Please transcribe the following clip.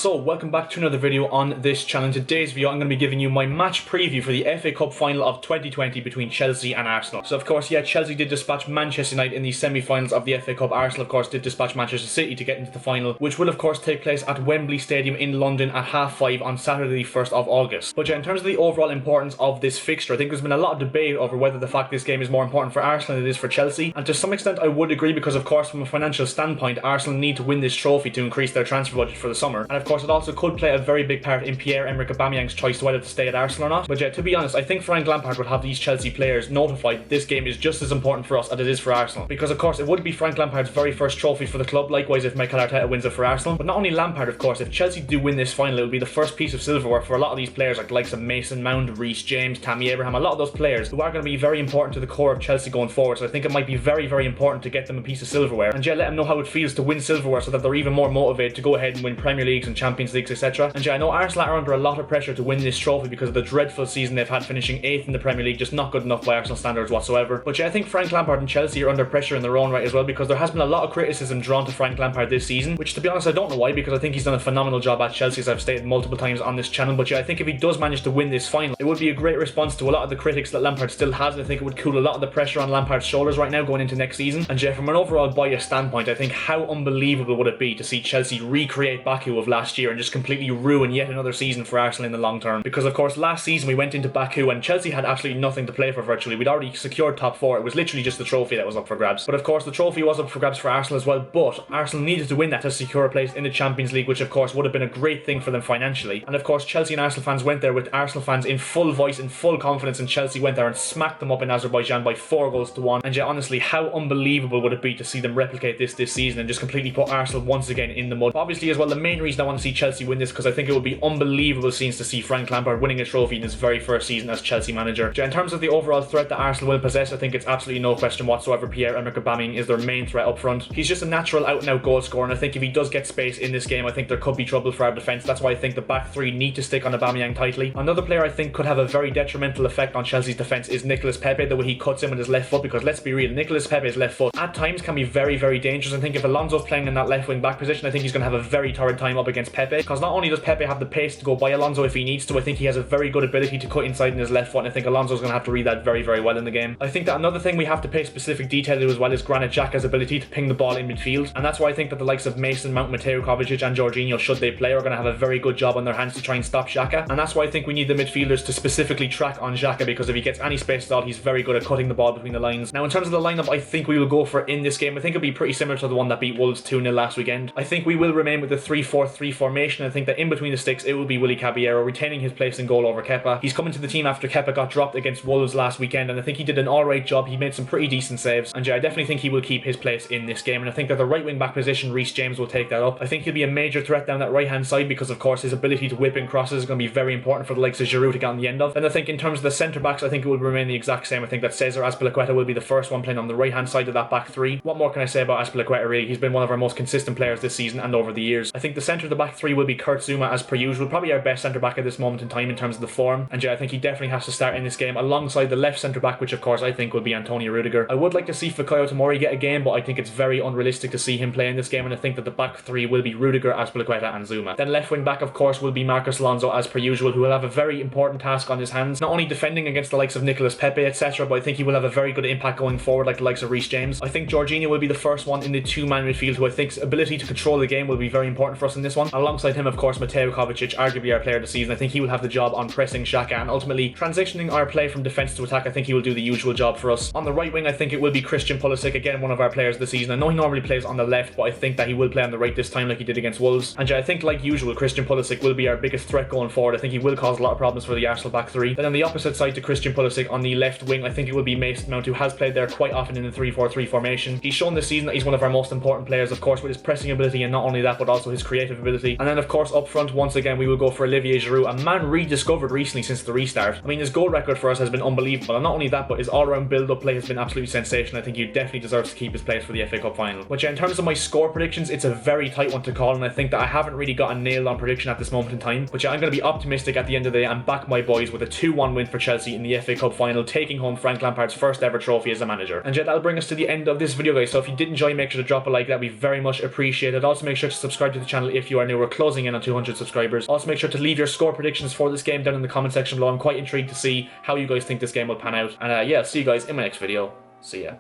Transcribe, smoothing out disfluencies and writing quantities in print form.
So welcome back to another video on this channel. In today's video I'm going to be giving you my match preview for the FA Cup final of 2020 between Chelsea and Arsenal. So of course, yeah, Chelsea did dispatch Manchester United in the semi-finals of the FA Cup. Arsenal of course did dispatch Manchester City to get into the final, which will of course take place at Wembley Stadium in London at 5:30 on Saturday the 1st of August. But yeah, in terms of the overall importance of this fixture, I think there's been a lot of debate over whether the fact this game is more important for Arsenal than it is for Chelsea, and to some extent I would agree, because of course from a financial standpoint Arsenal need to win this trophy to increase their transfer budget for the summer, and of course it also could play a very big part in Pierre-Emerick Aubameyang's choice to whether to stay at Arsenal or not. But yeah, to be honest, I think Frank Lampard would have these Chelsea players notified that this game is just as important for us as it is for Arsenal, because of course it would be Frank Lampard's very first trophy for the club, likewise if Mikel Arteta wins it for Arsenal. But not only Lampard, of course, if Chelsea do win this final, it will be the first piece of silverware for a lot of these players, like the likes of Mason Mount, Reece James, Tammy Abraham, a lot of those players who are going to be very important to the core of Chelsea going forward. So I think it might be very, very important to get them a piece of silverware, and yeah, let them know how it feels to win silverware so that they're even more motivated to go ahead and win Premier Leagues and Champions Leagues, etc. And yeah, I know Arsenal are under a lot of pressure to win this trophy because of the dreadful season they've had, finishing 8th in the Premier League, just not good enough by Arsenal standards whatsoever. But yeah, I think Frank Lampard and Chelsea are under pressure in their own right as well, because there has been a lot of criticism drawn to Frank Lampard this season, which to be honest I don't know why, because I think he's done a phenomenal job at Chelsea, as I've stated multiple times on this channel. But yeah, I think if he does manage to win this final, it would be a great response to a lot of the critics that Lampard still has, and I think it would cool a lot of the pressure on Lampard's shoulders right now going into next season. And yeah, from an overall bias standpoint, I think how unbelievable would it be to see Chelsea recreate Baku of last year and just completely ruin yet another season for Arsenal in the long term. Because of course last season we went into Baku and Chelsea had absolutely nothing to play for virtually. We'd already secured top 4, it was literally just the trophy that was up for grabs. But of course the trophy was up for grabs for Arsenal as well, but Arsenal needed to win that to secure a place in the Champions League, which of course would have been a great thing for them financially. And of course Chelsea and Arsenal fans went there with Arsenal fans in full voice and full confidence, and Chelsea went there and smacked them up in Azerbaijan by 4-1. And yeah, honestly, how unbelievable would it be to see them replicate this season and just completely put Arsenal once again in the mud. But obviously as well, the main reason I want to see Chelsea win this, because I think it would be unbelievable scenes to see Frank Lampard winning a trophy in his very first season as Chelsea manager. In terms of the overall threat that Arsenal will possess, I think it's absolutely no question whatsoever Pierre-Emerick Aubameyang is their main threat up front. He's just a natural out-and-out goal scorer, and I think if he does get space in this game, I think there could be trouble for our defence. That's why I think the back three need to stick on Aubameyang tightly. Another player I think could have a very detrimental effect on Chelsea's defence is Nicolas Pepe, the way he cuts in with his left foot, because let's be real, Nicolas Pepe's left foot at times can be very, very dangerous. I think if Alonso's playing in that left wing back position, I think he's going to have a very torrid time up against Pepe, because not only does Pepe have the pace to go by Alonso if he needs to, I think he has a very good ability to cut inside in his left foot, and I think Alonso's going to have to read that very, very well in the game. I think that another thing we have to pay specific detail to as well is Granit Xhaka's ability to ping the ball in midfield, and that's why I think that the likes of Mason Mount, Mateo Kovacic and Jorginho, should they play, are going to have a very good job on their hands to try and stop Xhaka. And that's why I think we need the midfielders to specifically track on Xhaka, because if he gets any space at all, he's very good at cutting the ball between the lines. Now in terms of the lineup I think we will go for in this game, I think it'll be pretty similar to the one that beat Wolves 2-0 last weekend. I think we will remain with the 3-4-3 formation. I think that in between the sticks it will be Willy Caballero retaining his place in goal over Kepa. He's coming to the team after Kepa got dropped against Wolves last weekend, and I think he did an alright job. He made some pretty decent saves, and yeah, I definitely think he will keep his place in this game. And I think that the right wing back position, Reece James will take that up. I think he'll be a major threat down that right hand side, because of course his ability to whip in crosses is going to be very important for the likes of Giroud to get on the end of. And I think in terms of the centre backs, I think it will remain the exact same. I think that Cesar Azpilicueta will be the first one playing on the right hand side of that back three. What more can I say about Azpilicueta really? He's been one of our most consistent players this season and over the years. I think the centre of the back three will be Kurt Zouma as per usual, probably our best centre back at this moment in time in terms of the form. And yeah, I think he definitely has to start in this game alongside the left centre back, which of course I think will be Antonio Rudiger. I would like to see Fikayo Tomori get a game, but I think it's very unrealistic to see him play in this game, and I think that the back three will be Rudiger, Azpilicueta and Zouma. Then left wing back of course will be Marcos Alonso as per usual, who will have a very important task on his hands, not only defending against the likes of Nicolas Pepe etc, but I think he will have a very good impact going forward like the likes of Reece James. I think Jorginho will be the first one in the two-man midfield, who I think's ability to control the game will be very important for us in this one. Alongside him of course Mateo Kovacic, arguably our player of the season. I think he will have the job on pressing Xhaka and ultimately transitioning our play from defence to attack. I think he will do the usual job for us. On the right wing I think it will be Christian Pulisic, again one of our players of the season. I know he normally plays on the left, but I think that he will play on the right this time like he did against Wolves. And yeah, I think like usual Christian Pulisic will be our biggest threat going forward. I think he will cause a lot of problems for the Arsenal back three. Then on the opposite side to Christian Pulisic on the left wing, I think it will be Mason Mount, who has played there quite often in the 3-4-3 formation. He's shown this season that he's one of our most important players, of course, with his pressing ability, and not only that but also his creative ability. And then of course up front once again we will go for Olivier Giroud, a man rediscovered recently since the restart. I mean, his goal record for us has been unbelievable, and not only that but his all-round build-up play has been absolutely sensational. I think he definitely deserves to keep his place for the FA Cup final. But yeah, in terms of my score predictions, it's a very tight one to call, and I think that I haven't really got a nailed on prediction at this moment in time. But yeah, I'm going to be optimistic at the end of the day and back my boys with a 2-1 win for Chelsea in the FA Cup final, taking home Frank Lampard's first ever trophy as a manager. And yeah, that'll bring us to the end of this video guys, so if you did enjoy, make sure to drop a like, that'd be very much appreciated. Also make sure to subscribe to the channel if you are new new. We're closing in on 200 subscribers. Also, make sure to leave your score predictions for this game down in the comment section below. I'm quite intrigued to see how you guys think this game will pan out. And yeah, see you guys in my next video. See ya.